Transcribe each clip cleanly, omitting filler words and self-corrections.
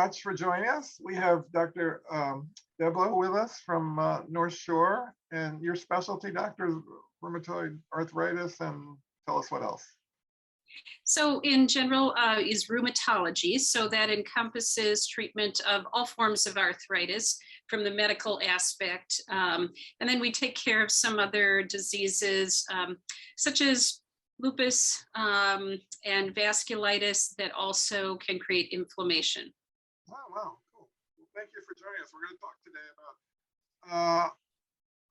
much for joining us. We have Dr. Debla with us from North Shore, and your specialty, doctor, is rheumatoid arthritis, and tell us what else. So in general is rheumatology. So that encompasses treatment of all forms of arthritis from the medical aspect. And then we take care of some other diseases such as lupus and vasculitis that also can create inflammation. Wow, cool. Well, thank you for joining us. We're going to talk today about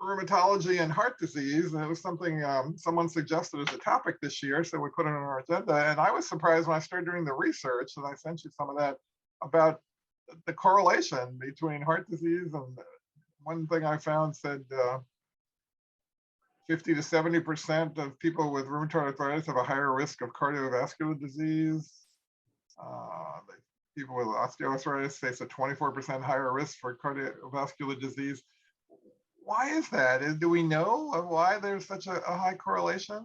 rheumatology and heart disease, and it was something someone suggested as a topic this year, so we put it on our agenda. And I was surprised when I started doing the research, and I sent you some of that, about the correlation between heart disease. And one thing I found said 50 to 70% of people with rheumatoid arthritis have a higher risk of cardiovascular disease. People with osteoarthritis face a 24% higher risk for cardiovascular disease. Why is that? Do we know why there's such a high correlation?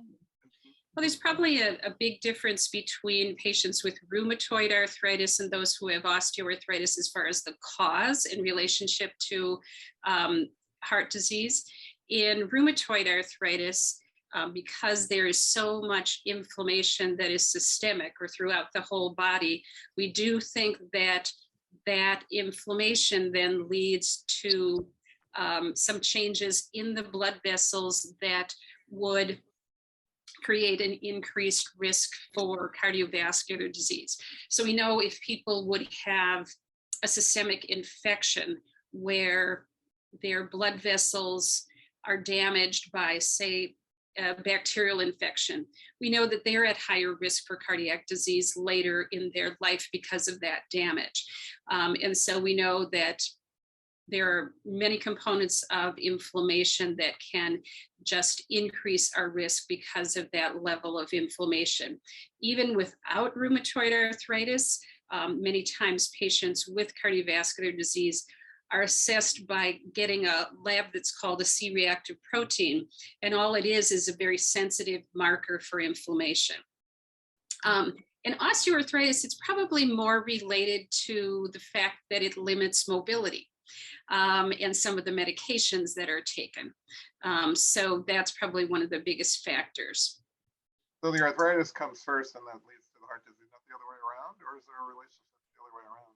Well, there's probably a big difference between patients with rheumatoid arthritis and those who have osteoarthritis as far as the cause in relationship to heart disease. In rheumatoid arthritis, because there is so much inflammation that is systemic or throughout the whole body, we do think that that inflammation then leads to some changes in the blood vessels that would create an increased risk for cardiovascular disease. So we know if people would have a systemic infection where their blood vessels are damaged by, say, a bacterial infection, we know that they're at higher risk for cardiac disease later in their life because of that damage. And so we know that there are many components of inflammation that can just increase our risk because of that level of inflammation. Even without rheumatoid arthritis, many times patients with cardiovascular disease are assessed by getting a lab that's called a C-reactive protein. And all it is a very sensitive marker for inflammation. In osteoarthritis, it's probably more related to the fact that it limits mobility and some of the medications that are taken. So that's probably one of the biggest factors. So the arthritis comes first and that leads to the heart disease, not the other way around? Or is there a relationship the other way around?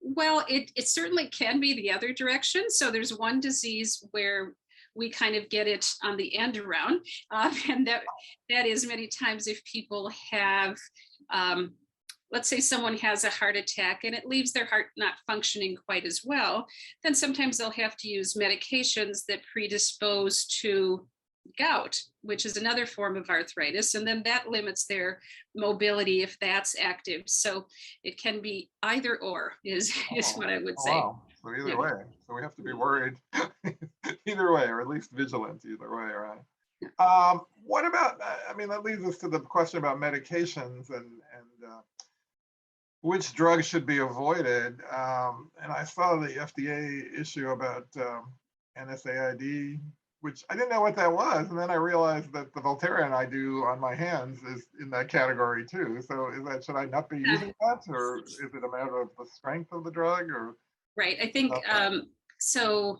Well, it certainly can be the other direction. So there's one disease where we kind of get it on the end around. And that is many times if people have, let's say someone has a heart attack and it leaves their heart not functioning quite as well, then sometimes they'll have to use medications that predispose to gout, which is another form of arthritis, and then that limits their mobility if that's active. So it can be either or is what I would say. Wow. So either way, so we have to be worried either way, or at least vigilant either way, right? What about, I mean, that leads us to the question about medications and which drugs should be avoided. And I saw the FDA issue about NSAID, which I didn't know what that was. And then I realized that the Voltaren I do on my hands is in that category too. So should I not be using that? Or is it a matter of the strength of the drug? Or right, I think, so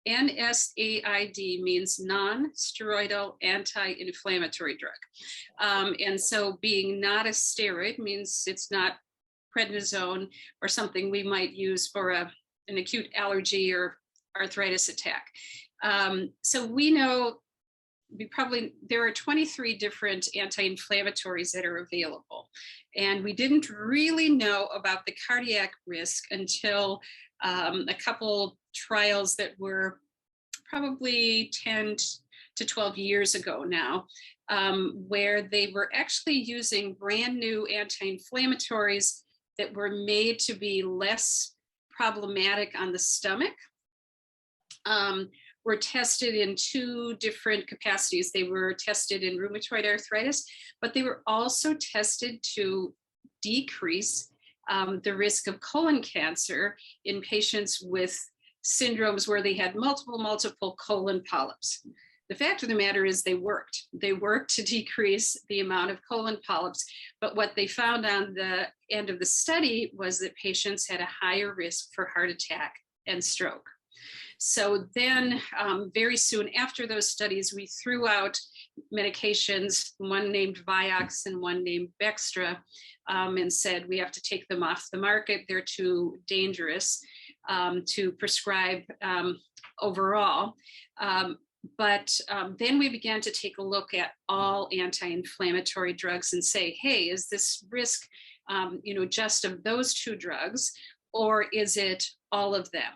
NSAID means non-steroidal anti-inflammatory drug. And so being not a steroid means it's not prednisone or something we might use for an acute allergy or arthritis attack. So we know there are 23 different anti-inflammatories that are available. And we didn't really know about the cardiac risk until a couple trials that were probably 10 to 12 years ago now, where they were actually using brand new anti-inflammatories that were made to be less problematic on the stomach. Were tested in two different capacities. They were tested in rheumatoid arthritis, but they were also tested to decrease the risk of colon cancer in patients with syndromes where they had multiple colon polyps. The fact of the matter is they worked. They worked to decrease the amount of colon polyps, but what they found on the end of the study was that patients had a higher risk for heart attack and stroke. So then very soon after those studies, we threw out medications, one named Vioxx and one named Bextra, and said we have to take them off the market. They're too dangerous to prescribe overall. But then we began to take a look at all anti-inflammatory drugs and say, hey, is this risk, just of those two drugs, or is it all of them?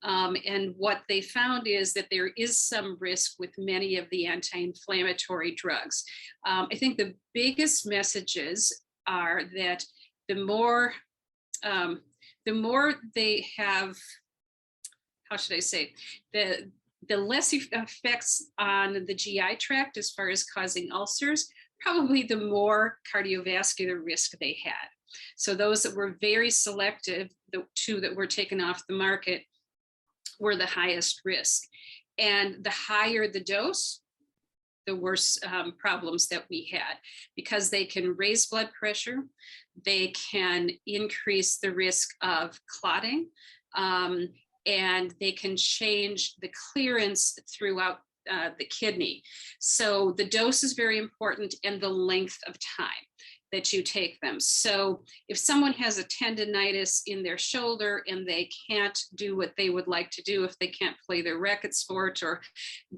And what they found is that there is some risk with many of the anti-inflammatory drugs. I think the biggest messages are that the more they have, how should I say, the less effects on the GI tract as far as causing ulcers, probably the more cardiovascular risk they had. So those that were very selective, the two that were taken off the market, were the highest risk. And the higher the dose, the worse problems that we had, because they can raise blood pressure, they can increase the risk of clotting, and they can change the clearance throughout the kidney. So the dose is very important, and the length of time that you take them. So if someone has a tendonitis in their shoulder and they can't do what they would like to do, if they can't play their racket sport or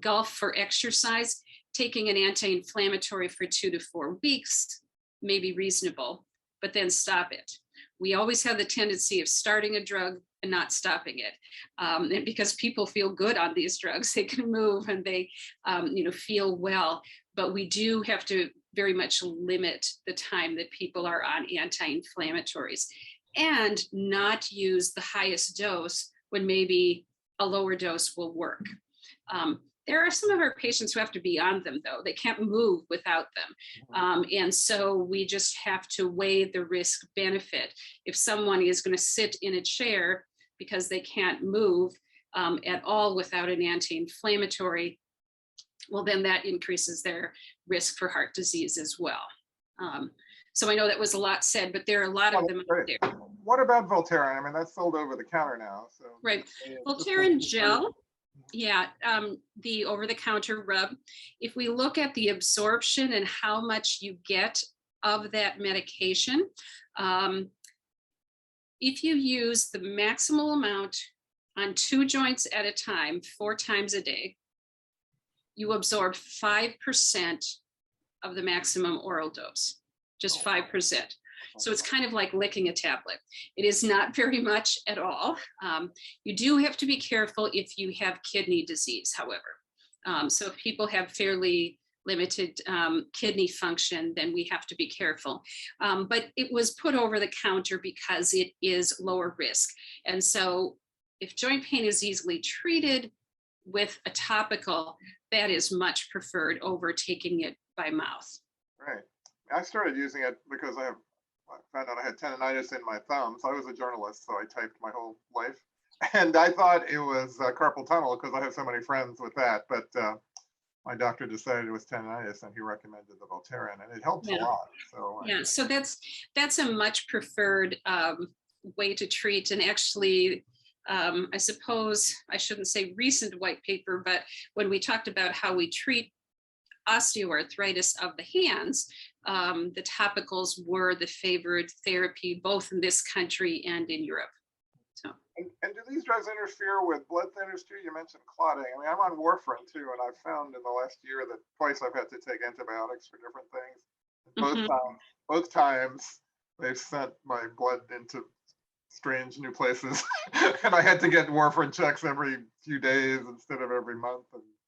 golf for exercise, taking an anti-inflammatory for 2 to 4 weeks may be reasonable, but then stop it. We always have the tendency of starting a drug and not stopping it. And because people feel good on these drugs, they can move and they feel well, but we do have to very much limit the time that people are on anti-inflammatories and not use the highest dose when maybe a lower dose will work. There are some of our patients who have to be on them, though. They can't move without them. And so we just have to weigh the risk benefit. If someone is going to sit in a chair because they can't move at all without an anti-inflammatory, well, then that increases their risk for heart disease as well. So I know that was a lot said, but there are a lot of them out there. What about Voltaren? I mean, that's sold over the counter now. So right. Voltaren gel. Yeah, the over-the-counter rub. If we look at the absorption and how much you get of that medication, if you use the maximal amount on 2 joints at a time, 4 times a day, you absorb 5% of the maximum oral dose, just 5%. So it's kind of like licking a tablet. It is not very much at all. You do have to be careful if you have kidney disease, however. So if people have fairly limited kidney function, then we have to be careful. But it was put over the counter because it is lower risk. And so if joint pain is easily treated with a topical, that is much preferred over taking it by mouth. Right. I started using it because I found out I had tendonitis in my thumb. So I was a journalist, so I typed my whole life. And I thought it was carpal tunnel because I have so many friends with that. But my doctor decided it was tendonitis and he recommended the Voltaren, and it helps a lot. So so that's a much preferred way to treat. And actually, I suppose I shouldn't say recent white paper, but when we talked about how we treat osteoarthritis of the hands, the topicals were the favored therapy, both in this country and in Europe. So. And do these drugs interfere with blood thinners too? You mentioned clotting. I mean, I'm on warfarin too, and I've found in the last year that twice I've had to take antibiotics for different things. Both times they've sent my blood into strange new places, and I had to get warfarin checks every few days instead of every month.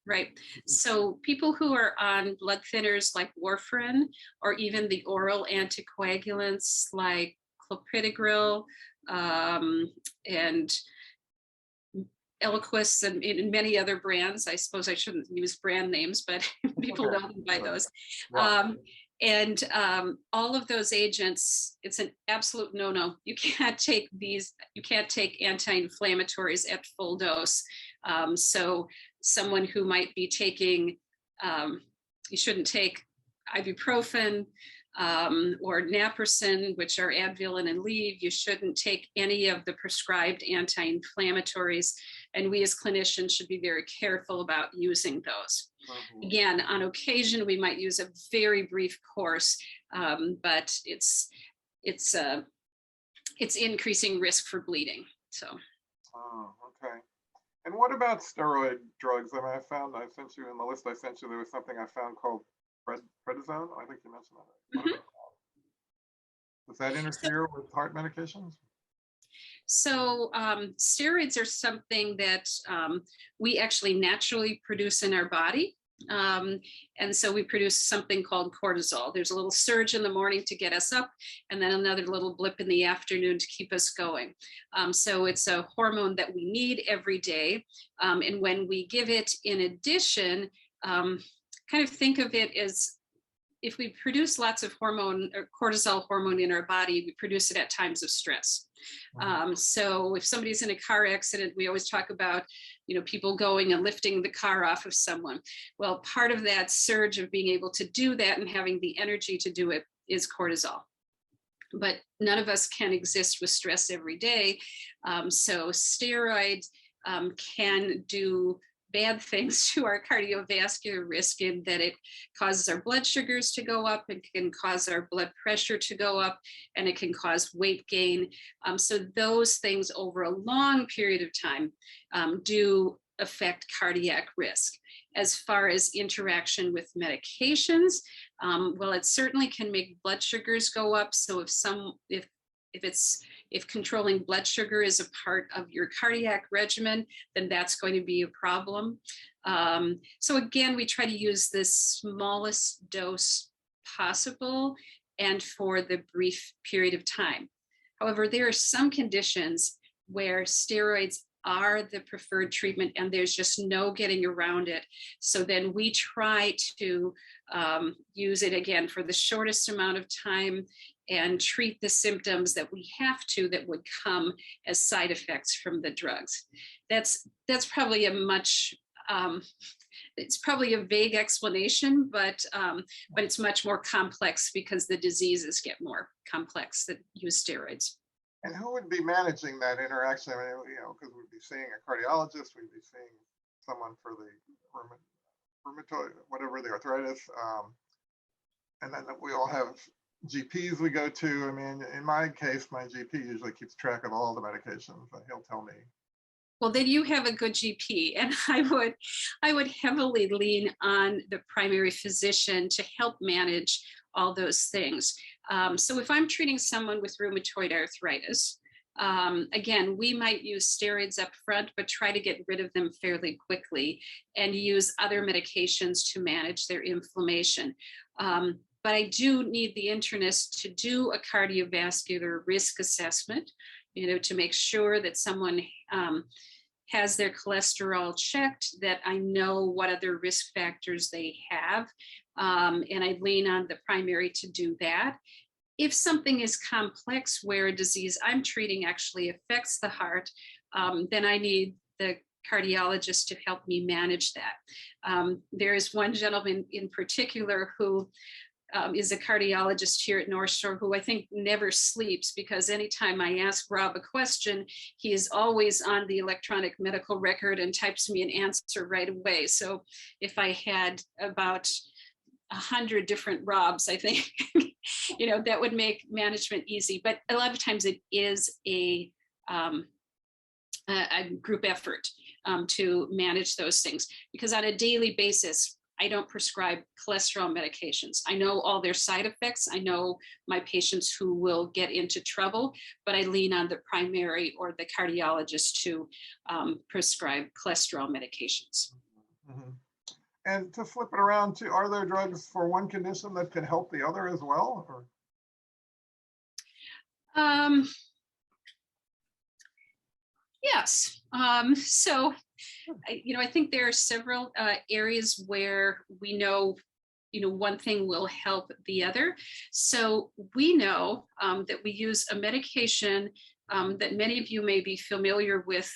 Right. So people who are on blood thinners like warfarin, or even the oral anticoagulants like clopidogrel and Eliquis and many other brands. I suppose I shouldn't use brand names, but people know them by those. And all of those agents, it's an absolute no-no. You can't take anti-inflammatories at full dose. So someone who might be taking, you shouldn't take ibuprofen or naproxen, which are Advil and Aleve. You shouldn't take any of the prescribed anti-inflammatories. And we as clinicians should be very careful about using those. Again, on occasion, we might use a very brief course, but it's increasing risk for bleeding. So. Oh, okay. And what about steroid drugs? I mean, I sent you in the list I sent you, there was something I found called prednisone. I think you mentioned that. What about that? Does that interfere with heart medications? So steroids are something that we actually naturally produce in our body. And so we produce something called cortisol. There's a little surge in the morning to get us up, and then another little blip in the afternoon to keep us going. So it's a hormone that we need every day. And when we give it in addition, kind of think of it as if we produce lots of hormone or cortisol hormone in our body, we produce it at times of stress. So if somebody's in a car accident, we always talk about, people going and lifting the car off of someone. Well, part of that surge of being able to do that and having the energy to do it is cortisol. But none of us can exist with stress every day. So steroids can do bad things to our cardiovascular risk in that it causes our blood sugars to go up, it can cause our blood pressure to go up, and it can cause weight gain. So those things over a long period of time do affect cardiac risk. As far as interaction with medications, well, it certainly can make blood sugars go up. So if controlling blood sugar is a part of your cardiac regimen, then that's going to be a problem. So again, we try to use the smallest dose possible and for the brief period of time. However, there are some conditions where steroids are the preferred treatment and there's just no getting around it. So then we try to use it again for the shortest amount of time and treat the symptoms that we have to that would come as side effects from the drugs. That's probably it's probably a vague explanation, but it's much more complex because the diseases get more complex that use steroids. And who would be managing that interaction? I mean, because we'd be seeing a cardiologist, we'd be seeing someone for the rheumatoid, whatever the arthritis, and then we all have GPs we go to. I mean, in my case, my GP usually keeps track of all the medications, and he'll tell me. Well, then you have a good GP, and I would heavily lean on the primary physician to help manage all those things. So if I'm treating someone with rheumatoid arthritis, again, we might use steroids up front, but try to get rid of them fairly quickly and use other medications to manage their inflammation. But I do need the internist to do a cardiovascular risk assessment, to make sure that someone has their cholesterol checked, that I know what other risk factors they have. And I lean on the primary to do that. If something is complex where a disease I'm treating actually affects the heart, then I need the cardiologist to help me manage that. There is one gentleman in particular who is a cardiologist here at North Shore who I think never sleeps, because anytime I ask Rob a question, he is always on the electronic medical record and types me an answer right away. So if I had about 100 different Robs, I think, that would make management easy. But a lot of times it is a group effort to manage those things, because on a daily basis, I don't prescribe cholesterol medications. I know all their side effects. I know my patients who will get into trouble, but I lean on the primary or the cardiologist to prescribe cholesterol medications. Mm-hmm. And to flip it around too, are there drugs for one condition that can help the other as well? Or? Yes. So, I think there are several areas where we know, one thing will help the other. So we know that we use a medication that many of you may be familiar with.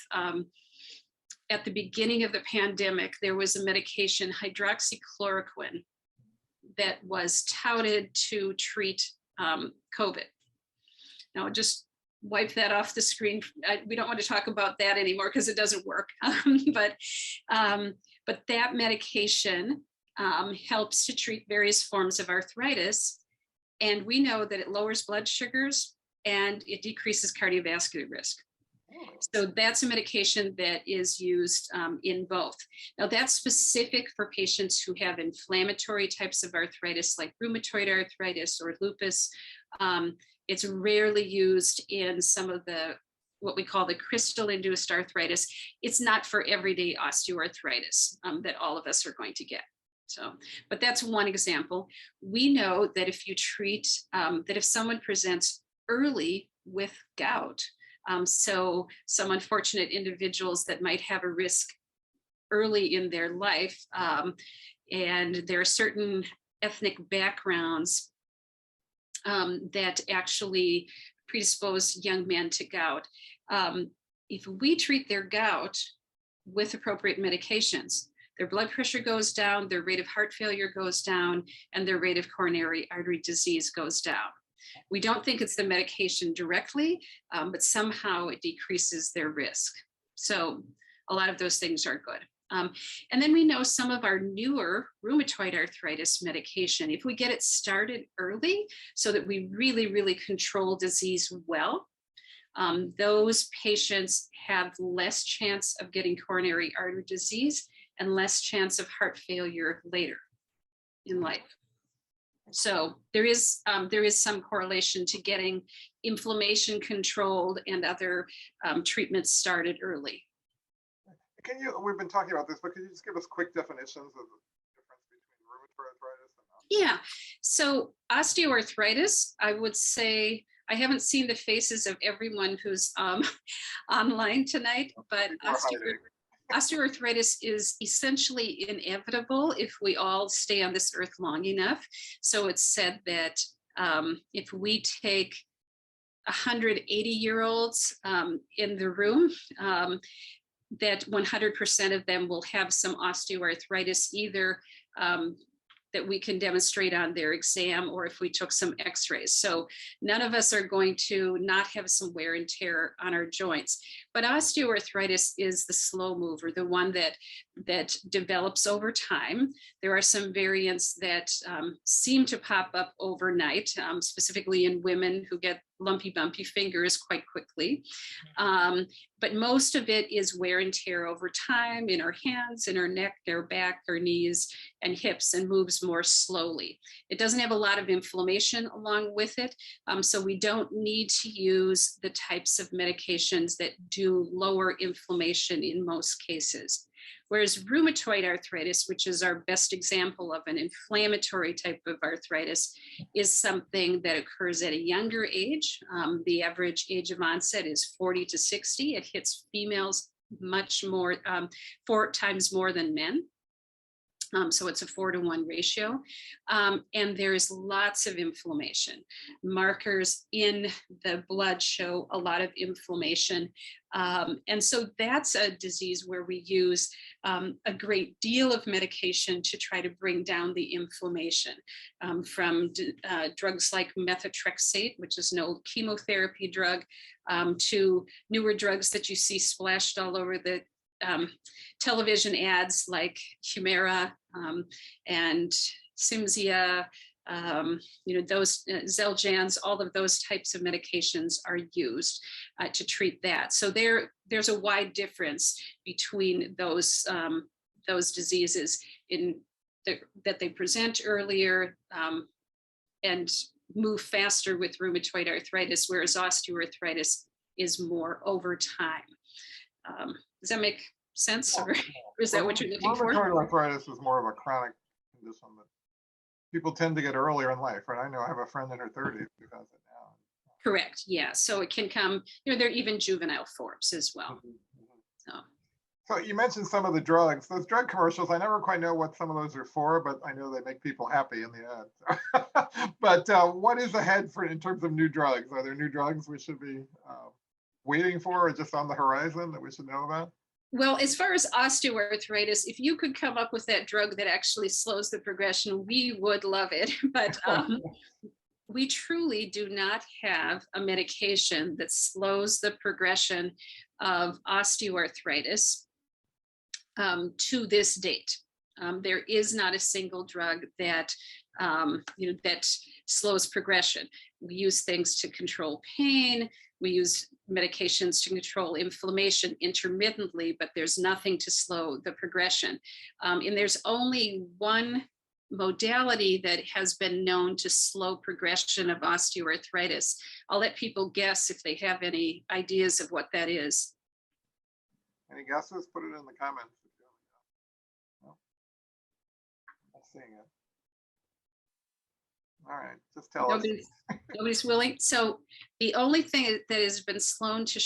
at the beginning of the pandemic, there was a medication, hydroxychloroquine, that was touted to treat COVID. Now, just wipe that off the screen. We don't want to talk about that anymore because it doesn't work. But that medication helps to treat various forms of arthritis. And we know that it lowers blood sugars and it decreases cardiovascular risk. So that's a medication that is used in both. Now, that's specific for patients who have inflammatory types of arthritis like rheumatoid arthritis or lupus. It's rarely used in some of what we call the crystal-induced arthritis. It's not for everyday osteoarthritis that all of us are going to get. So, but that's one example. We know that if you treat, that if someone presents early with gout, so some unfortunate individuals that might have a risk early in their life, and there are certain ethnic backgrounds that actually predispose young men to gout. If we treat their gout with appropriate medications, their blood pressure goes down, their rate of heart failure goes down, and their rate of coronary artery disease goes down. We don't think it's the medication directly, but somehow it decreases their risk. So a lot of those things are good. And then we know some of our newer rheumatoid arthritis medication, if we get it started early so that we really, really control disease well, those patients have less chance of getting coronary artery disease and less chance of heart failure later in life. So there is some correlation to getting inflammation controlled and other treatments started early. We've been talking about this, but can you just give us quick definitions of the difference between rheumatoid arthritis and Yeah, so osteoarthritis, I would say, I haven't seen the faces of everyone who's online tonight, but osteoarthritis is essentially inevitable if we all stay on this earth long enough. So it's said that if we take 180-year-olds in the room, that 100% of them will have some osteoarthritis, either that we can demonstrate on their exam or if we took some x-rays. So none of us are going to not have some wear and tear on our joints. But osteoarthritis is the slow mover, the one that develops over time. There are some variants that seem to pop up overnight, specifically in women who get lumpy, bumpy fingers quite quickly. But most of it is wear and tear over time in our hands, in our neck, our back, our knees, and hips, and moves more slowly. It doesn't have a lot of inflammation along with it, so we don't need to use the types of medications that do lower inflammation in most cases. Whereas rheumatoid arthritis, which is our best example of an inflammatory type of arthritis, is something that occurs at a younger age. The average age of onset is 40 to 60. It hits females much more, 4 times more than men. So it's a 4-to-1 ratio. And there's lots of inflammation. Markers in the blood show a lot of inflammation. And so that's a disease where we use a great deal of medication to try to bring down the inflammation, from drugs like methotrexate, which is an old chemotherapy drug, to newer drugs that you see splashed all over the television ads like Humira and Cimzia, those Xeljanz, all of those types of medications are used to treat that. So there's a wide difference between those diseases that they present earlier and move faster with rheumatoid arthritis, whereas osteoarthritis is more over time. Does that make sense, or is that what you're looking for? Rheumatoid arthritis is more of a chronic condition that people tend to get earlier in life, right? I know I have a friend in her 30s who has it now. Correct. Yeah. So it can come, there are even juvenile forms as well. So you mentioned some of the drugs. Those drug commercials, I never quite know what some of those are for, but I know they make people happy in the ads. But what is ahead in terms of new drugs? Are there new drugs we should be waiting for, or just on the horizon that we should know about? Well, as far as osteoarthritis, if you could come up with that drug that actually slows the progression, we would love it. But we truly do not have a medication that slows the progression of osteoarthritis to this date. There is not a single drug that that slows progression. We use things to control pain. We use medications to control inflammation intermittently, but there's nothing to slow the progression. And there's only one modality that has been known to slow progression of osteoarthritis. I'll let people guess if they have any ideas of what that is. Any guesses? Put it in the comments. No? I'm not seeing it. All right, just tell us. Nobody's willing. So the only thing that has been shown to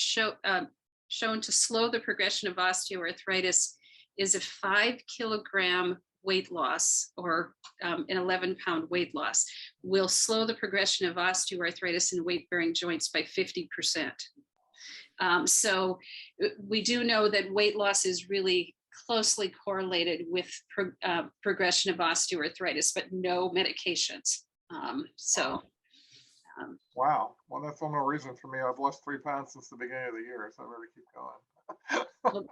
slow the progression of osteoarthritis is a 5-kilogram weight loss, or an 11-pound weight loss will slow the progression of osteoarthritis in weight-bearing joints by 50%. So we do know that weight loss is really closely correlated with progression of osteoarthritis, but no medications. Wow. Well, that's one more reason for me. I've lost 3 pounds since the beginning of the year, so I better keep going. Well,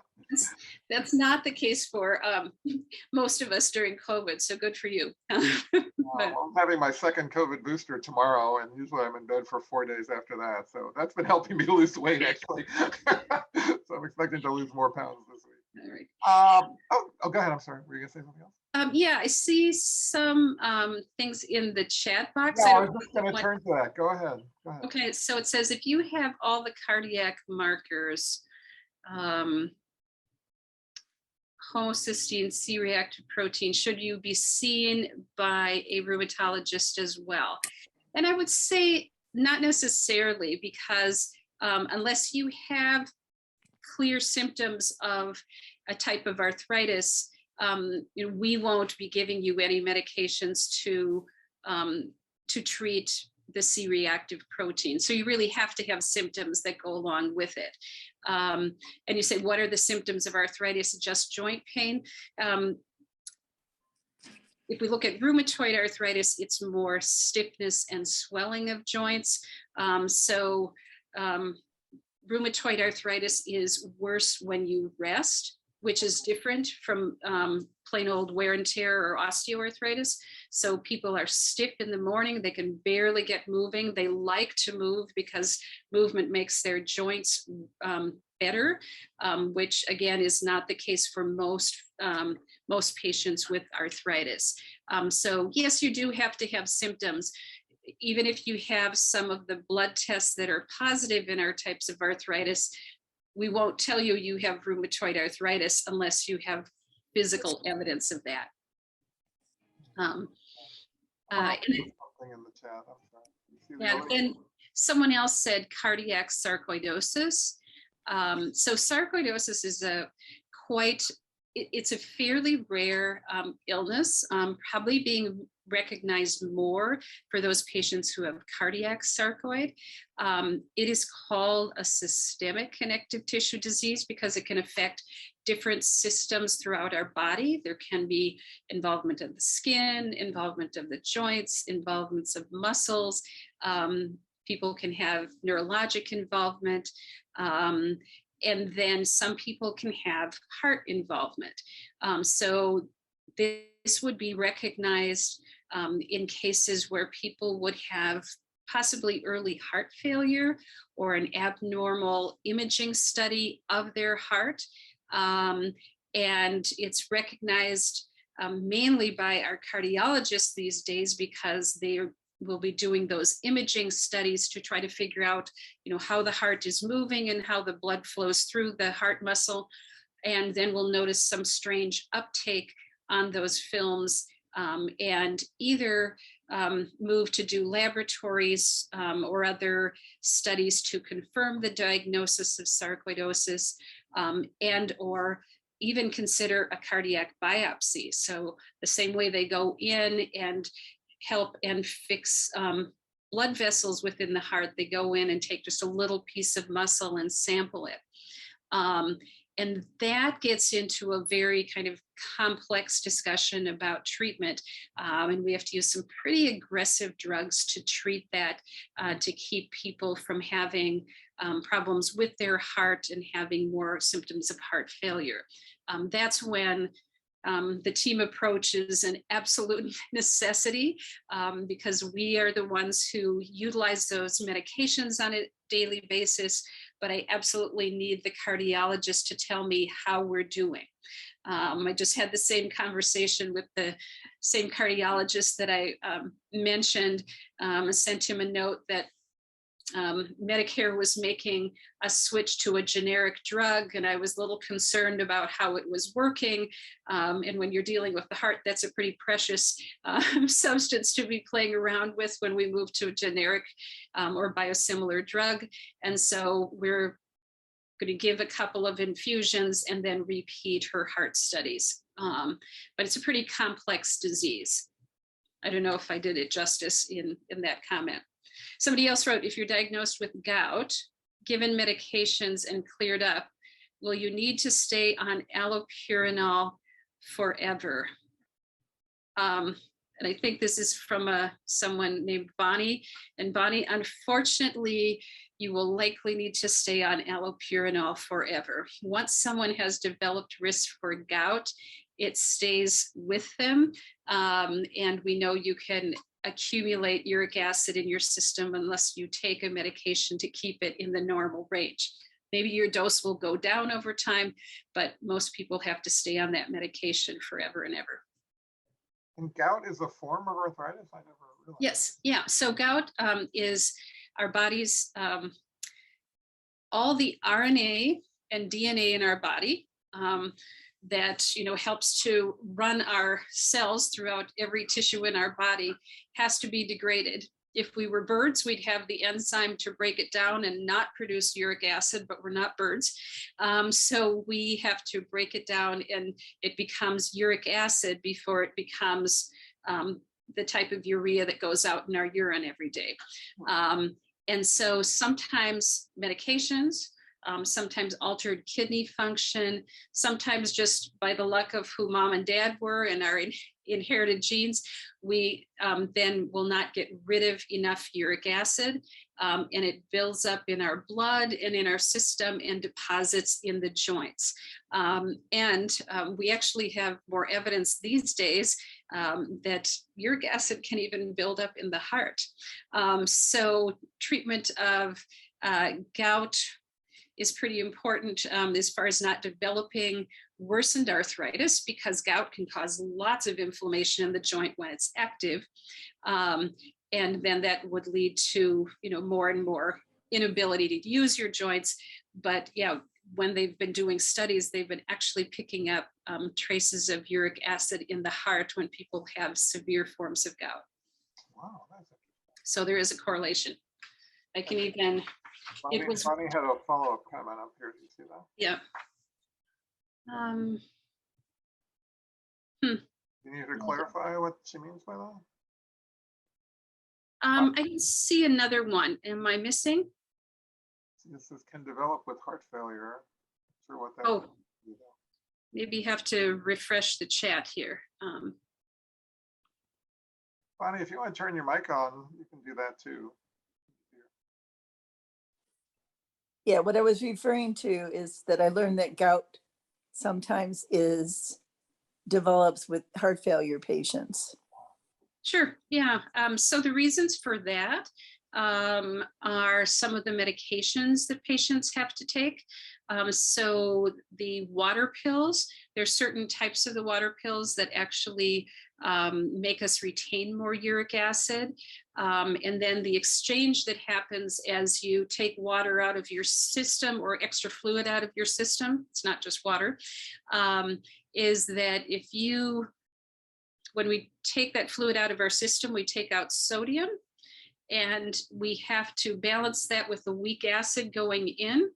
that's not the case for most of us during COVID, so good for you. But, I'm having my second COVID booster tomorrow, and usually I'm in bed for 4 days after that. So that's been helping me lose weight, actually. So I'm expecting to lose more pounds this week. All right. Go ahead. I'm sorry. Were you going to say something else? Yeah, I see some things in the chat box. Yeah, I was just going to turn to that. Go ahead. Okay, so it says if you have all the cardiac markers, homocysteine, C-reactive protein, should you be seen by a rheumatologist as well? And I would say not necessarily, because unless you have clear symptoms of a type of arthritis, we won't be giving you any medications to treat the C-reactive protein. So you really have to have symptoms that go along with it. And you say, what are the symptoms of arthritis? Just joint pain? If we look at rheumatoid arthritis, it's more stiffness and swelling of joints. Rheumatoid arthritis is worse when you rest, which is different from plain old wear and tear or osteoarthritis. So people are stiff in the morning, they can barely get moving. They like to move because movement makes their joints better, which again is not the case for most patients with arthritis. So yes, you do have to have symptoms. Even if you have some of the blood tests that are positive in our types of arthritis, we won't tell you you have rheumatoid arthritis unless you have physical evidence of that. Something in the chat. Yeah, and someone else said cardiac sarcoidosis. So sarcoidosis is it's a fairly rare illness, probably being recognized more for those patients who have cardiac sarcoid. It is called a systemic connective tissue disease because it can affect different systems throughout our body. There can be involvement of the skin, involvement of the joints, involvements of muscles. People can have neurologic involvement. And then some people can have heart involvement. So this would be recognized in cases where people would have possibly early heart failure or an abnormal imaging study of their heart. And it's recognized mainly by our cardiologists these days because they will be doing those imaging studies to try to figure out, how the heart is moving and how the blood flows through the heart muscle. And then we'll notice some strange uptake on those films and either move to do laboratories or other studies to confirm the diagnosis of sarcoidosis and or even consider a cardiac biopsy. So the same way they go in and help and fix blood vessels within the heart, they go in and take just a little piece of muscle and sample it. And that gets into a very kind of complex discussion about treatment. And we have to use some pretty aggressive drugs to treat that, to keep people from having problems with their heart and having more symptoms of heart failure. That's when the team approach is an absolute necessity, because we are the ones who utilize those medications on a daily basis, but I absolutely need the cardiologist to tell me how we're doing. I just had the same conversation with the same cardiologist that I mentioned. I sent him a note that Medicare was making a switch to a generic drug, and I was a little concerned about how it was working. And when you're dealing with the heart, that's a pretty precious substance to be playing around with when we move to a generic or biosimilar drug. And so we're going to give a couple of infusions and then repeat her heart studies. But it's a pretty complex disease. I don't know if I did it justice in that comment. Somebody else wrote, if you're diagnosed with gout, given medications and cleared up, will you need to stay on allopurinol forever? And I think this is from someone named Bonnie. And Bonnie, unfortunately, you will likely need to stay on allopurinol forever. Once someone has developed risk for gout, it stays with them. And we know you can accumulate uric acid in your system unless you take a medication to keep it in the normal range. Maybe your dose will go down over time, but most people have to stay on that medication forever and ever. And gout is a form of arthritis? I never realized. Yes, yeah. So gout is our body's, all the RNA and DNA in our body that helps to run our cells throughout every tissue in our body has to be degraded. If we were birds, we'd have the enzyme to break it down and not produce uric acid, but we're not birds. So we have to break it down and it becomes uric acid before it becomes the type of urea that goes out in our urine every day. And so sometimes medications, sometimes altered kidney function, sometimes just by the luck of who mom and dad were and our inherited genes, we then will not get rid of enough uric acid, and it builds up in our blood and in our system and deposits in the joints. And we actually have more evidence these days that uric acid can even build up in the heart. So treatment of gout is pretty important as far as not developing worsened arthritis, because gout can cause lots of inflammation in the joint when it's active. And then that would lead to, more and more inability to use your joints. But yeah, when they've been doing studies, they've been actually picking up traces of uric acid in the heart when people have severe forms of gout. Wow, that's interesting. So there is a correlation. I can even, Bonnie had a follow-up comment up here. Do you see that? yeah. You need to clarify what she means by that? I didn't see another one. Am I missing? This can develop with heart failure. Not sure what that Oh, maybe have to refresh the chat here. Bonnie, if you want to turn your mic on, you can do that too. Yeah, what I was referring to is that I learned that gout sometimes develops with heart failure patients. Sure, yeah. So the reasons for that are some of the medications that patients have to take. So the water pills, there's certain types of the water pills that actually make us retain more uric acid. And then the exchange that happens as you take water out of your system or extra fluid out of your system, it's not just water, is that when we take that fluid out of our system, we take out sodium, and we have to balance that with the weak acid going in.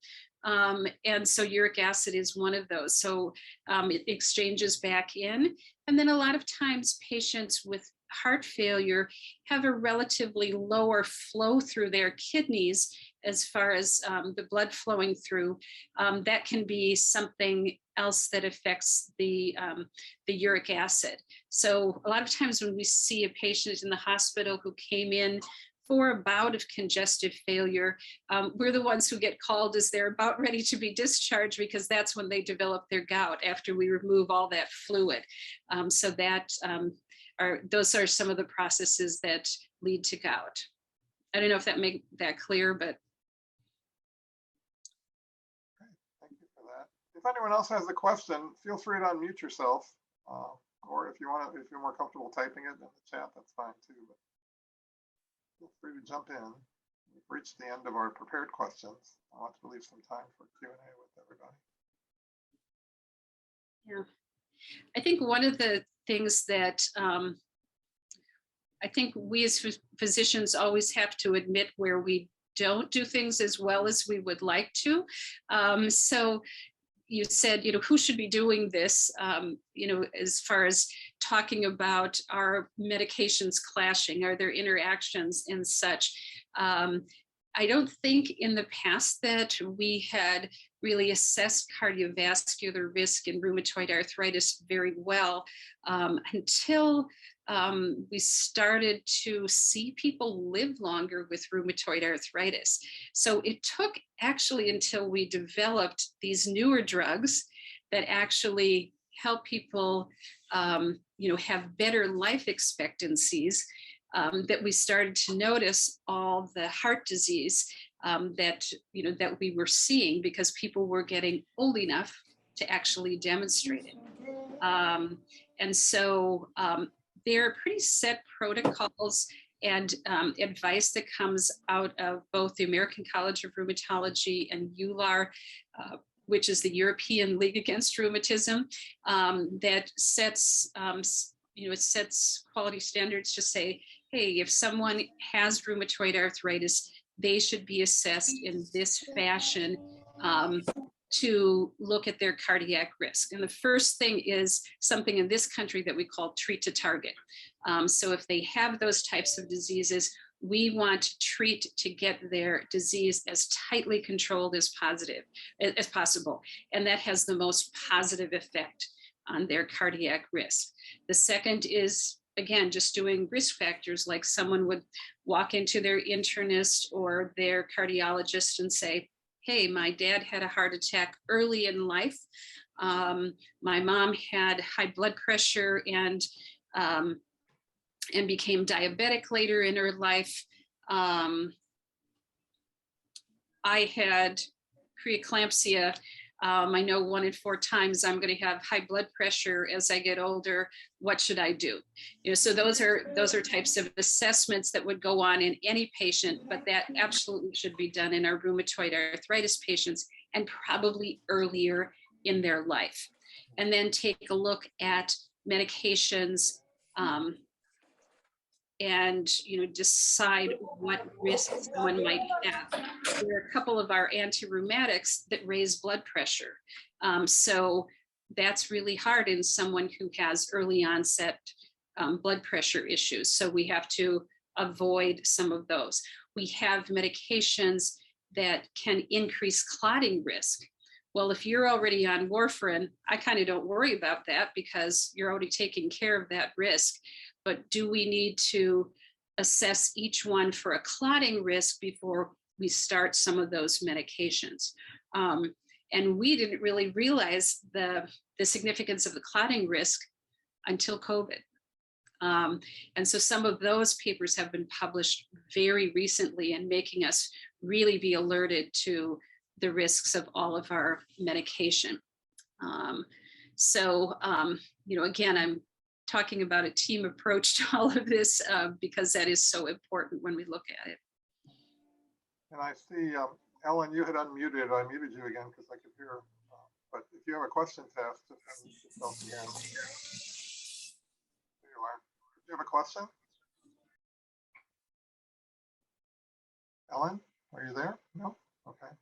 And so uric acid is one of those. So it exchanges back in. And then a lot of times patients with heart failure have a relatively lower flow through their kidneys. as far as the blood flowing through, that can be something else that affects the uric acid. So a lot of times when we see a patient in the hospital who came in for a bout of congestive failure, we're the ones who get called as they're about ready to be discharged, because that's when they develop their gout, after we remove all that fluid. So that those are some of the processes that lead to gout. I don't know if that made that clear, but. Thank you for that. If anyone else has a question, feel free to unmute yourself. Or if you want to, if you're more comfortable typing it in the chat, that's fine too. But feel free to jump in. We've reached the end of our prepared questions. I want to leave some time for Q&A with everybody. Yeah, I think one of the things that I think we as physicians always have to admit where we don't do things as well as we would like to. So you said, who should be doing this, as far as talking about our medications clashing, are there interactions and such. I don't think in the past that we had really assessed cardiovascular risk in rheumatoid arthritis very well until we started to see people live longer with rheumatoid arthritis. So it took actually until we developed these newer drugs that actually help people, have better life expectancies, that we started to notice all the heart disease that we were seeing, because people were getting old enough to actually demonstrate it. And so there are pretty set protocols and advice that comes out of both the American College of Rheumatology and EULAR, which is the European League Against Rheumatism, that sets, it sets quality standards to say, hey, if someone has rheumatoid arthritis, they should be assessed in this fashion to look at their cardiac risk. And the first thing is something in this country that we call treat to target. So if they have those types of diseases, we want to treat to get their disease as tightly controlled as possible. And that has the most positive effect on their cardiac risk. The second is, again, just doing risk factors, like someone would walk into their internist or their cardiologist and say, hey, my dad had a heart attack early in life. My mom had high blood pressure and became diabetic later in her life. I had preeclampsia. I know 1 in 4 times I'm going to have high blood pressure as I get older. What should I do? So those are types of assessments that would go on in any patient, but that absolutely should be done in our rheumatoid arthritis patients, and probably earlier in their life. And then take a look at medications and decide what risks someone might have. There are a couple of our anti-rheumatics that raise blood pressure. So that's really hard in someone who has early onset blood pressure issues. So we have to avoid some of those. We have medications that can increase clotting risk. Well, if you're already on warfarin, I kind of don't worry about that because you're already taking care of that risk. But do we need to assess each one for a clotting risk before we start some of those medications? And we didn't really realize the significance of the clotting risk until COVID. And so some of those papers have been published very recently and making us really be alerted to the risks of all of our medication. Again, I'm talking about a team approach to all of this because that is so important when we look at it. And I see, Ellen, you had unmuted. I muted you again because I could hear. But if you have a question to ask, just unmute yourself again. There you are. Do you have a question? Ellen, are you there? No? Okay.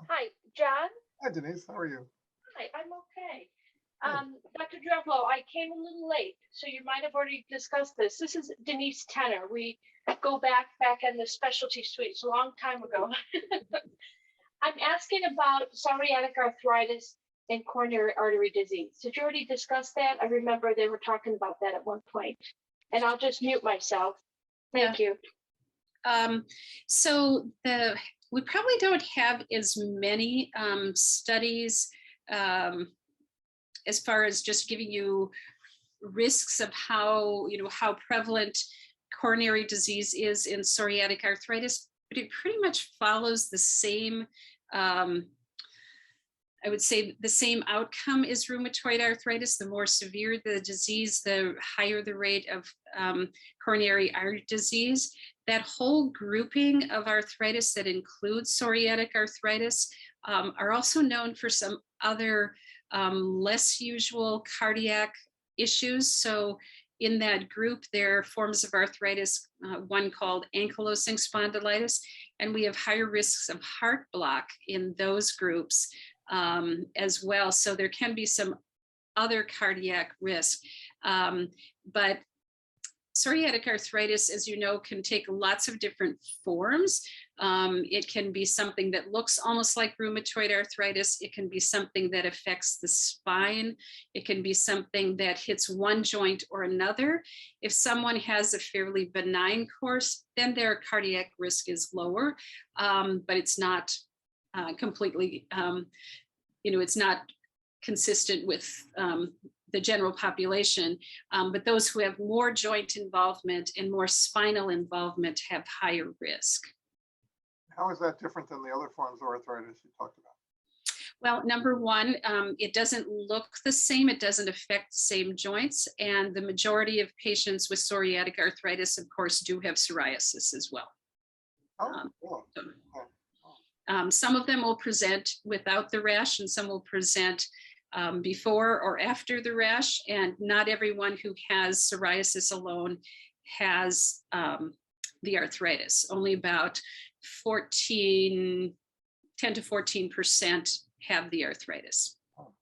Hi, John. Hi, Denise. How are you? Hi, I'm okay. Dr. Drevlo, I came a little late, so you might have already discussed this. This is Denise Tenner. We go back in the specialty suites a long time ago. I'm asking about psoriatic arthritis and coronary artery disease. Did you already discuss that? I remember they were talking about that at one point. And I'll just mute myself. Thank you. So we probably don't have as many studies as far as just giving you risks of how prevalent coronary disease is in psoriatic arthritis, but it pretty much follows the same, I would say the same outcome as rheumatoid arthritis. The more severe the disease, the higher the rate of coronary artery disease. That whole grouping of arthritis that includes psoriatic arthritis are also known for some other less usual cardiac issues. So in that group, there are forms of arthritis, one called ankylosing spondylitis, and we have higher risks of heart block in those groups as well. So there can be some other cardiac risk. But psoriatic arthritis, as you know, can take lots of different forms. It can be something that looks almost like rheumatoid arthritis. It can be something that affects the spine. It can be something that hits one joint or another. If someone has a fairly benign course, then their cardiac risk is lower, but it's not completely, it's not consistent with the general population, but those who have more joint involvement and more spinal involvement have higher risk. How is that different than the other forms of arthritis you talked about? Well, number one, it doesn't look the same. It doesn't affect the same joints. And the majority of patients with psoriatic arthritis, of course, do have psoriasis as well. Cool. Some of them will present without the rash, and some will present before or after the rash, and not everyone who has psoriasis alone has the arthritis. Only about 10 to 14% have the arthritis. Oh,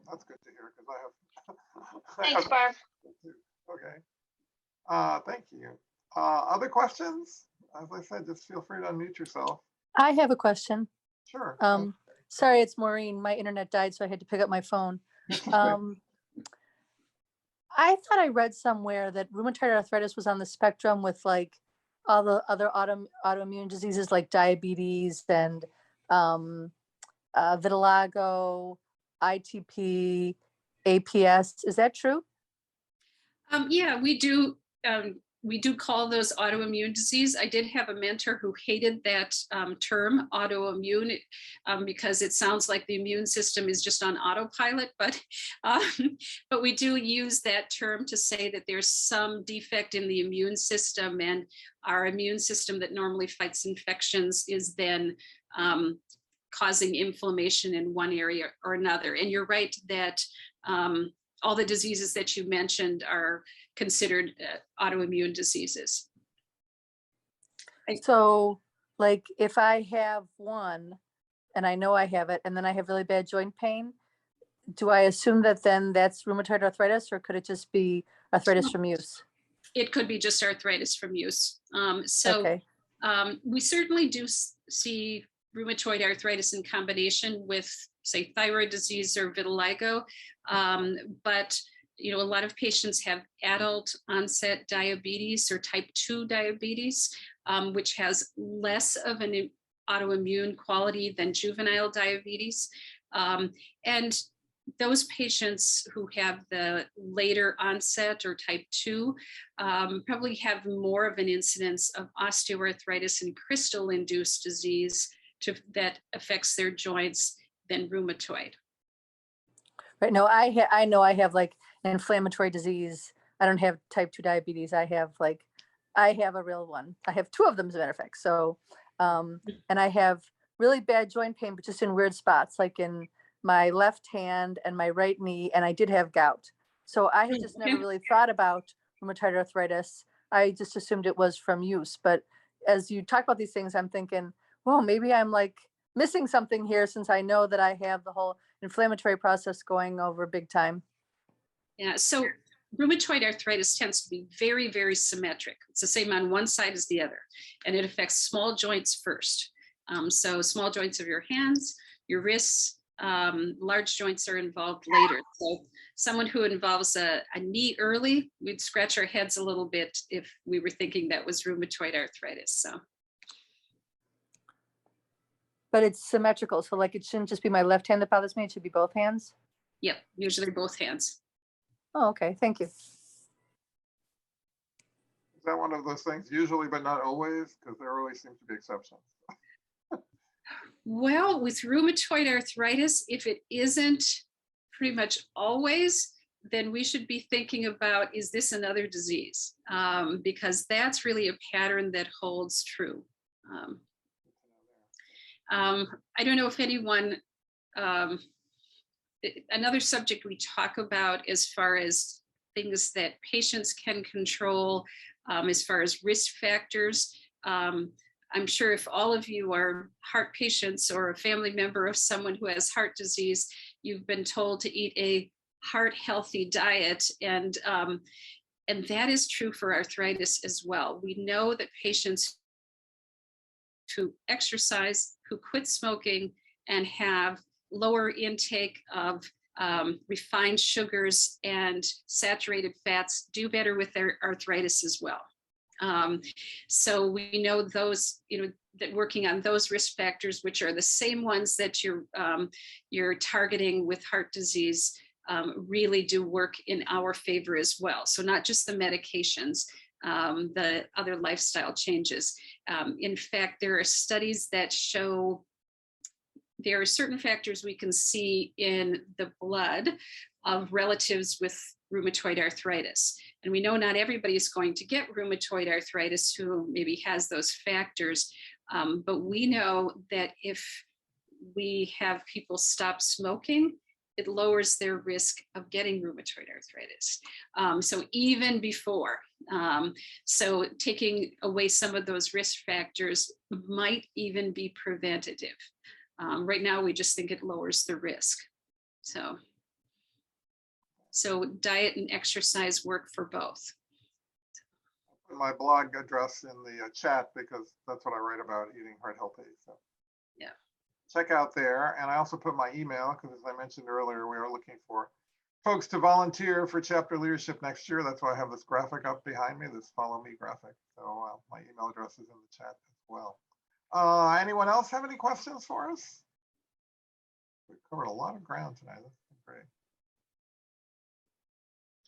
that's good to hear, because I have. Thanks, Barb. Okay. Thank you. Other questions? As I said, just feel free to unmute yourself. I have a question. Sure. Sorry, it's Maureen. My internet died, so I had to pick up my phone. I thought I read somewhere that rheumatoid arthritis was on the spectrum with like all the other autoimmune diseases like diabetes and vitiligo, ITP, APS. Is that true? Yeah, we do. We do call those autoimmune disease. I did have a mentor who hated that term autoimmune because it sounds like the immune system is just on autopilot, but we do use that term to say that there's some defect in the immune system, and our immune system that normally fights infections is then causing inflammation in one area or another. And you're right that all the diseases that you mentioned are considered autoimmune diseases. So like if I have one and I know I have it and then I have really bad joint pain, do I assume that then that's rheumatoid arthritis, or could it just be arthritis from use? It could be just arthritis from use. Okay. We certainly do see rheumatoid arthritis in combination with, say, thyroid disease or vitiligo, but a lot of patients have adult onset diabetes or type 2 diabetes, which has less of an autoimmune quality than juvenile diabetes. And those patients who have the later onset or type 2 probably have more of an incidence of osteoarthritis and crystal-induced disease that affects their joints than rheumatoid. Right. No, I know I have like inflammatory disease. I don't have type 2 diabetes. I have a real one. I have two of them as a matter of fact. So, and I have really bad joint pain, but just in weird spots, like in my left hand and my right knee. And I did have gout. So I had just never really thought about rheumatoid arthritis. I just assumed it was from use. But as you talk about these things, I'm thinking, well, maybe I'm like missing something here, since I know that I have the whole inflammatory process going over big time. Yeah, so rheumatoid arthritis tends to be very, very symmetric. It's the same on one side as the other, and it affects small joints first. So small joints of your hands, your wrists, large joints are involved later. So someone who involves a knee early, we'd scratch our heads a little bit if we were thinking that was rheumatoid arthritis. So. But it's symmetrical. So like it shouldn't just be my left hand that bothers me. It should be both hands. Yep, usually both hands. Oh, okay. Thank you. Is that one of those things usually, but not always? Because there always seems to be exceptions. Well, with rheumatoid arthritis, if it isn't pretty much always, then we should be thinking about, is this another disease? Because that's really a pattern that holds true. I don't know if anyone, another subject we talk about as far as things that patients can control, as far as risk factors. I'm sure if all of you are heart patients or a family member of someone who has heart disease, you've been told to eat a heart healthy diet. And that is true for arthritis as well. We know that patients who exercise, who quit smoking, and have lower intake of refined sugars and saturated fats do better with their arthritis as well. So we know those, that working on those risk factors, which are the same ones that you're targeting with heart disease, really do work in our favor as well. So not just the medications, the other lifestyle changes. In fact, there are studies that show there are certain factors we can see in the blood of relatives with rheumatoid arthritis. And we know not everybody is going to get rheumatoid arthritis who maybe has those factors, but we know that if we have people stop smoking, it lowers their risk of getting rheumatoid arthritis. So even before, so taking away some of those risk factors might even be preventative. Right now, we just think it lowers the risk. So diet and exercise work for both. My blog address in the chat, because that's what I write about, eating heart healthy. So yeah, check out there. And I also put my email, because as I mentioned earlier, we are looking for folks to volunteer for chapter leadership next year. That's why I have this graphic up behind me, this follow me graphic. So my email address is in the chat as well. Anyone else have any questions for us? We covered a lot of ground tonight. That's great.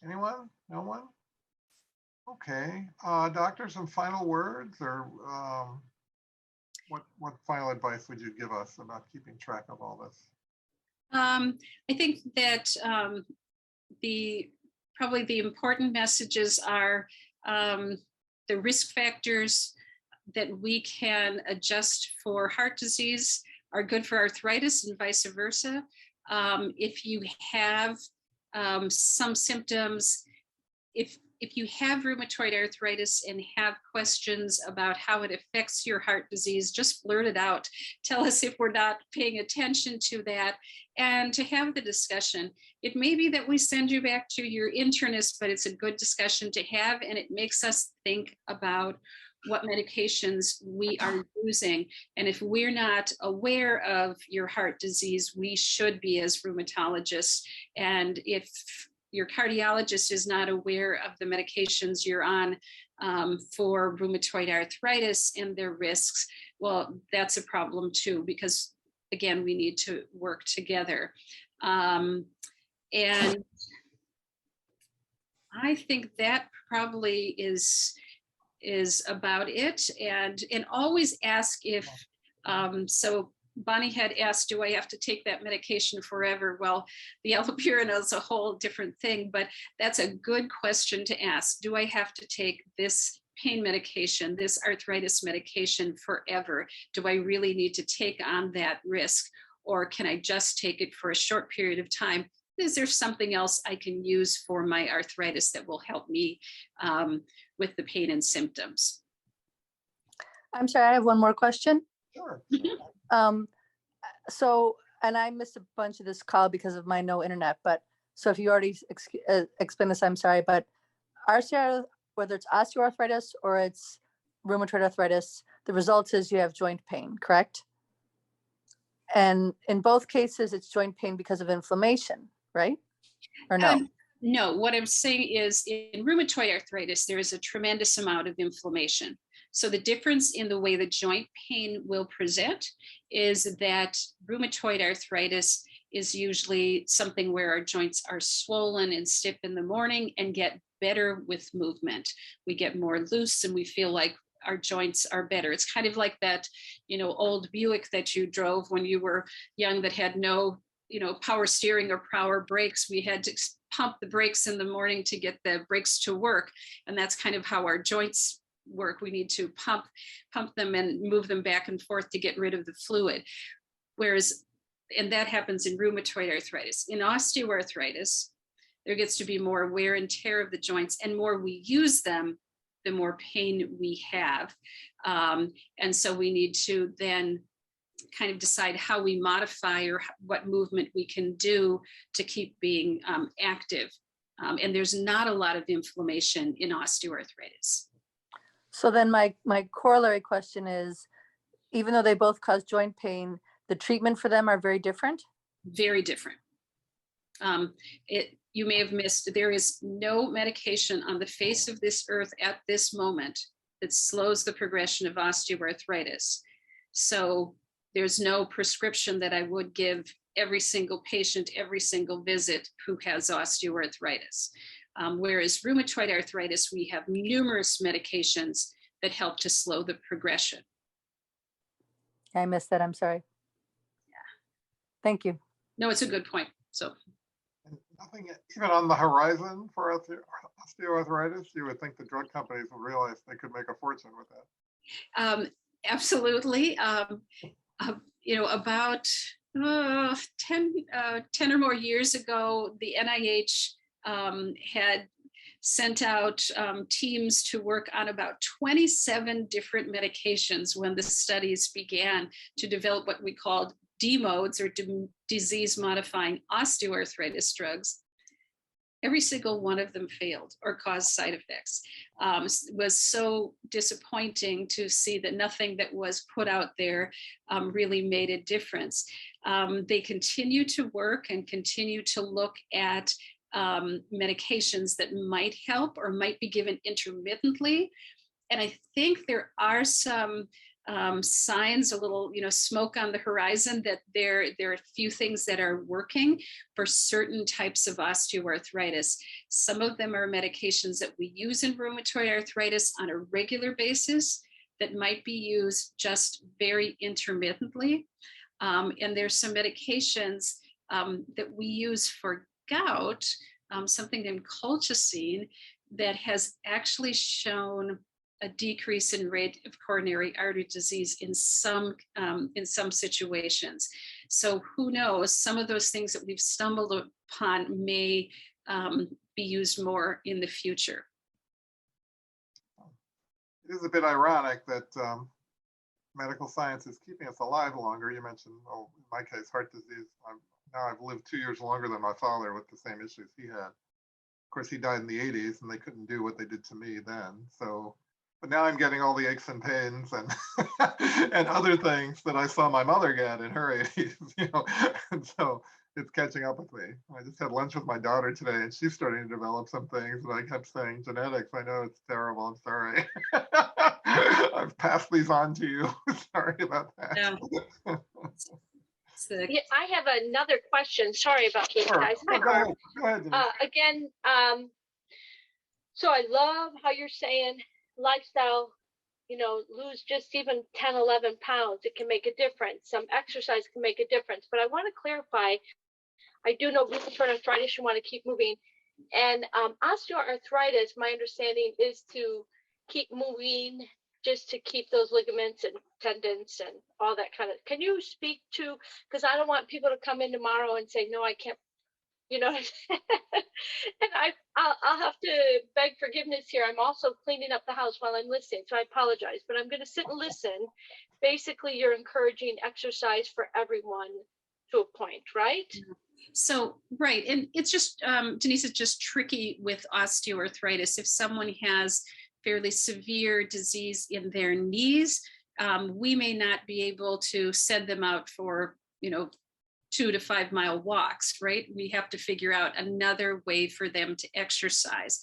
Anyone? No one? Okay. Doctor, some final words, or what final advice would you give us about keeping track of all this? I think that probably the important messages are the risk factors that we can adjust for heart disease are good for arthritis and vice versa. If you have some symptoms, if you have rheumatoid arthritis and have questions about how it affects your heart disease, just blurt it out. Tell us if we're not paying attention to that, and to have the discussion. It may be that we send you back to your internist, but it's a good discussion to have, and it makes us think about what medications we are using. And if we're not aware of your heart disease, we should be as rheumatologists. And if your cardiologist is not aware of the medications you're on for rheumatoid arthritis and their risks, well, that's a problem too, because again, we need to work together. And I think that probably is about it. And always ask if, so Bonnie had asked, do I have to take that medication forever? Well, the allopurinol is a whole different thing, but that's a good question to ask. Do I have to take this pain medication, this arthritis medication forever? Do I really need to take on that risk? Or can I just take it for a short period of time? Is there something else I can use for my arthritis that will help me with the pain and symptoms? I'm sorry, I have one more question. Sure. So, and I missed a bunch of this call because of my no internet, but So if you already explained this, I'm sorry, but whether it's osteoarthritis or it's rheumatoid arthritis, the result is you have joint pain, correct? And in both cases, it's joint pain because of inflammation, right? Or no? No, what I'm saying is in rheumatoid arthritis, there is a tremendous amount of inflammation. So the difference in the way the joint pain will present is that rheumatoid arthritis is usually something where our joints are swollen and stiff in the morning and get better with movement. We get more loose and we feel like our joints are better. It's kind of like that, old Buick that you drove when you were young that had no, power steering or power brakes. We had to pump the brakes in the morning to get the brakes to work. And that's kind of how our joints work. We need to pump them and move them back and forth to get rid of the fluid. And that happens in rheumatoid arthritis. In osteoarthritis, there gets to be more wear and tear of the joints, and more we use them, the more pain we have. And so we need to then kind of decide how we modify or what movement we can do to keep being active. And there's not a lot of inflammation in osteoarthritis. So then my corollary question is, even though they both cause joint pain, the treatment for them are very different? Very different. You may have missed, there is no medication on the face of this earth at this moment that slows the progression of osteoarthritis. So there's no prescription that I would give every single patient, every single visit who has osteoarthritis. Whereas rheumatoid arthritis, we have numerous medications that help to slow the progression. I missed that, I'm sorry. Yeah. Thank you. No, it's a good point. So nothing even on the horizon for osteoarthritis. You would think the drug companies would realize they could make a fortune with that. Absolutely. About 10 or more years ago, the NIH had sent out teams to work on about 27 different medications when the studies began to develop what we called DMODs, or disease-modifying osteoarthritis drugs. Every single one of them failed or caused side effects. It was so disappointing to see that nothing that was put out there really made a difference. They continue to work and continue to look at medications that might help or might be given intermittently. And I think there are some signs, a little, smoke on the horizon, that there are a few things that are working for certain types of osteoarthritis. Some of them are medications that we use in rheumatoid arthritis on a regular basis that might be used just very intermittently. And there's some medications that we use for gout, something named colchicine, that has actually shown a decrease in rate of coronary artery disease in some situations. So who knows, some of those things that we've stumbled upon may be used more in the future. It is a bit ironic that medical science is keeping us alive longer. You mentioned, in my case, heart disease. Now I've lived 2 years longer than my father with the same issues he had. Of course, he died in the 80s and they couldn't do what they did to me then. So, but now I'm getting all the aches and pains and and other things that I saw my mother get in her 80s, and so it's catching up with me. I just had lunch with my daughter today and she's starting to develop some things, and I kept saying, genetics, I know it's terrible, I'm sorry. I've passed these on to you. Sorry about that. Yeah. Yeah, I have another question. Sorry about this, Sure. guys. No, go ahead, Denise. Again, so I love how you're saying lifestyle, lose just even 10, 11 pounds. It can make a difference. Some exercise can make a difference. But I want to clarify, I do know rheumatoid arthritis, you want to keep moving. And osteoarthritis, my understanding is to keep moving, just to keep those ligaments and tendons and all that kind of. Can you speak to, because I don't want people to come in tomorrow and say, no, I can't, and I'll have to beg forgiveness here. I'm also cleaning up the house while I'm listening, so I apologize, but I'm going to sit and listen. Basically, you're encouraging exercise for everyone to a point, right? So, right, and it's just, Denise, it's just tricky with osteoarthritis. If someone has fairly severe disease in their knees, we may not be able to send them out for, 2 to 5 mile walks, right? We have to figure out another way for them to exercise.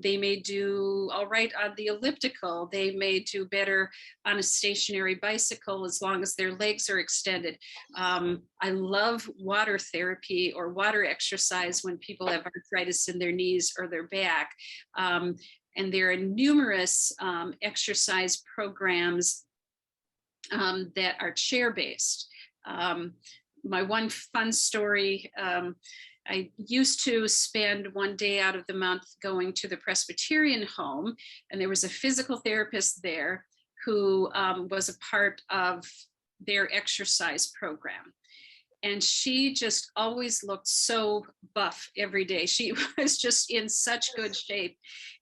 They may do all right on the elliptical. They may do better on a stationary bicycle as long as their legs are extended. I love water therapy or water exercise when people have arthritis in their knees or their back. And there are numerous exercise programs that are chair-based. My one fun story, I used to spend one day out of the month going to the Presbyterian home, and there was a physical therapist there who was a part of their exercise program. And she just always looked so buff every day. She was just in such good shape.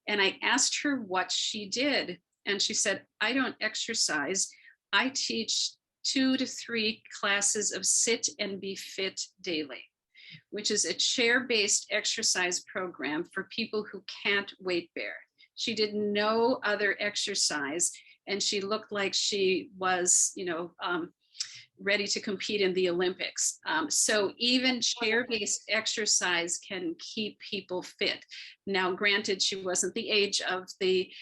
And I asked her what she did. And she said, I don't exercise. I teach 2 to 3 classes of Sit and Be Fit daily, which is a chair-based exercise program for people who can't weight bear. She did no other exercise, and she looked like she was, ready to compete in the Olympics. So even chair-based exercise can keep people fit. Now, granted, she wasn't the age of the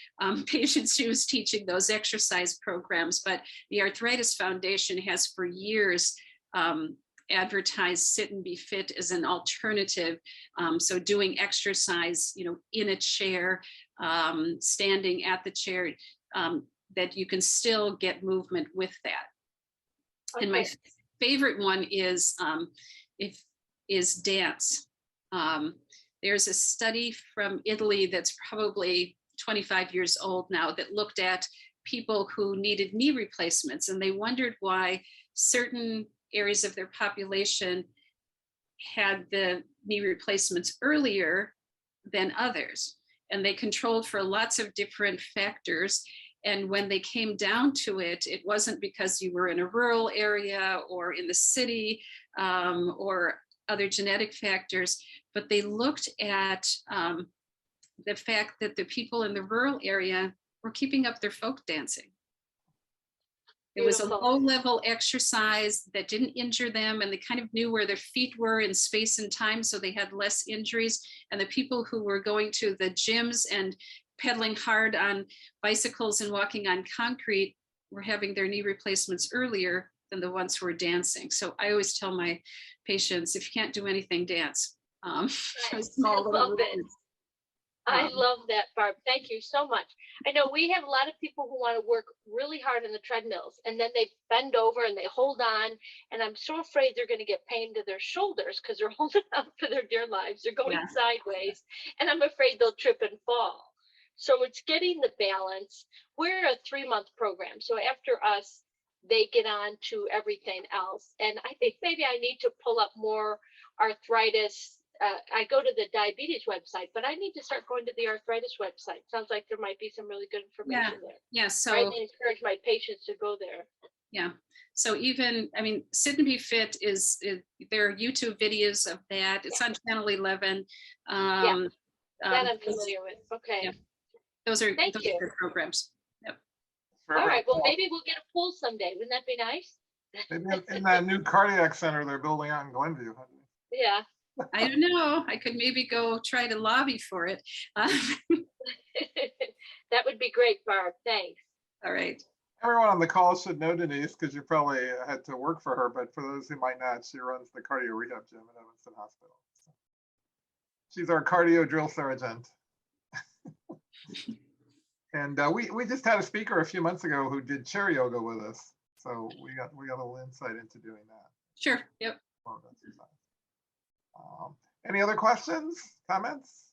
patients she was teaching those exercise programs, but the Arthritis Foundation has for years advertised Sit and Be Fit as an alternative. So doing exercise, in a chair, standing at the chair, that you can still get movement with that. And my favorite one is dance. There's a study from Italy that's probably 25 years old now that looked at people who needed knee replacements, and they wondered why certain areas of their population had the knee replacements earlier than others. And they controlled for lots of different factors. And when they came down to it, it wasn't because you were in a rural area or in the city or other genetic factors, but they looked at the fact that the people in the rural area were keeping up their folk dancing. It was a low-level exercise that didn't injure them, and they kind of knew where their feet were in space and time, so they had less injuries. And the people who were going to the gyms and pedaling hard on bicycles and walking on concrete were having their knee replacements earlier than the ones who were dancing. So I always tell my patients, if you can't do anything, dance. Small little movements. I love that, Barb. Thank you so much. I know we have a lot of people who want to work really hard on the treadmills, and then they bend over and they hold on. And I'm so afraid they're going to get pain to their shoulders because they're holding on for their dear lives. They're going sideways, and I'm afraid they'll trip and fall. So it's getting the balance. We're a 3-month program. So after us, they get on to everything else. And I think maybe I need to pull up more arthritis. I go to the diabetes website, but I need to start going to the arthritis website. Sounds like there might be some really good information there. Yeah. So I encourage my patients to go there. Yeah. So even, Sit and Be Fit there are YouTube videos of that. It's on Channel 11. That I'm familiar with. Okay. Yeah. Those are Thank you. good programs. Yep. All right. Well, maybe we'll get a pool someday. Wouldn't that be nice? Maybe in that new cardiac center they're building out in Glenview. Yeah. I don't know. I could maybe go try to lobby for it. That would be great, Barb. Thanks. All right. Everyone on the call should know Denise because you probably had to work for her, but for those who might not, she runs the cardio rehab gym at Evanston Hospital. So she's our cardio drill sergeant. And we just had a speaker a few months ago who did chair yoga with us. So we got a little insight into doing that. Sure. Yep. Any other questions, comments,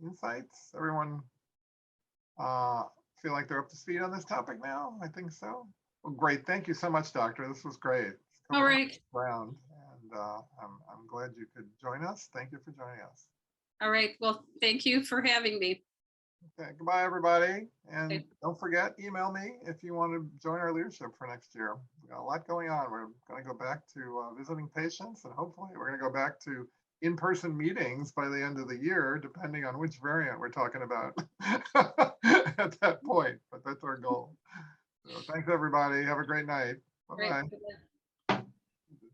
insights? Everyone feel like they're up to speed on this topic now? I think so. Well, great. Thank you so much, Doctor. This was great. All right. Round, and I'm glad you could join us. Thank you for joining us. All right. Well, thank you for having me. Okay. Goodbye, everybody. And don't forget, email me if you want to join our leadership for next year. got a lot going on. We're going to go back to visiting patients, and hopefully we're going to go back to in-person meetings by the end of the year, depending on which variant we're talking about at that point. But that's our goal. So thanks, everybody. Have a great night. Great. Bye-bye.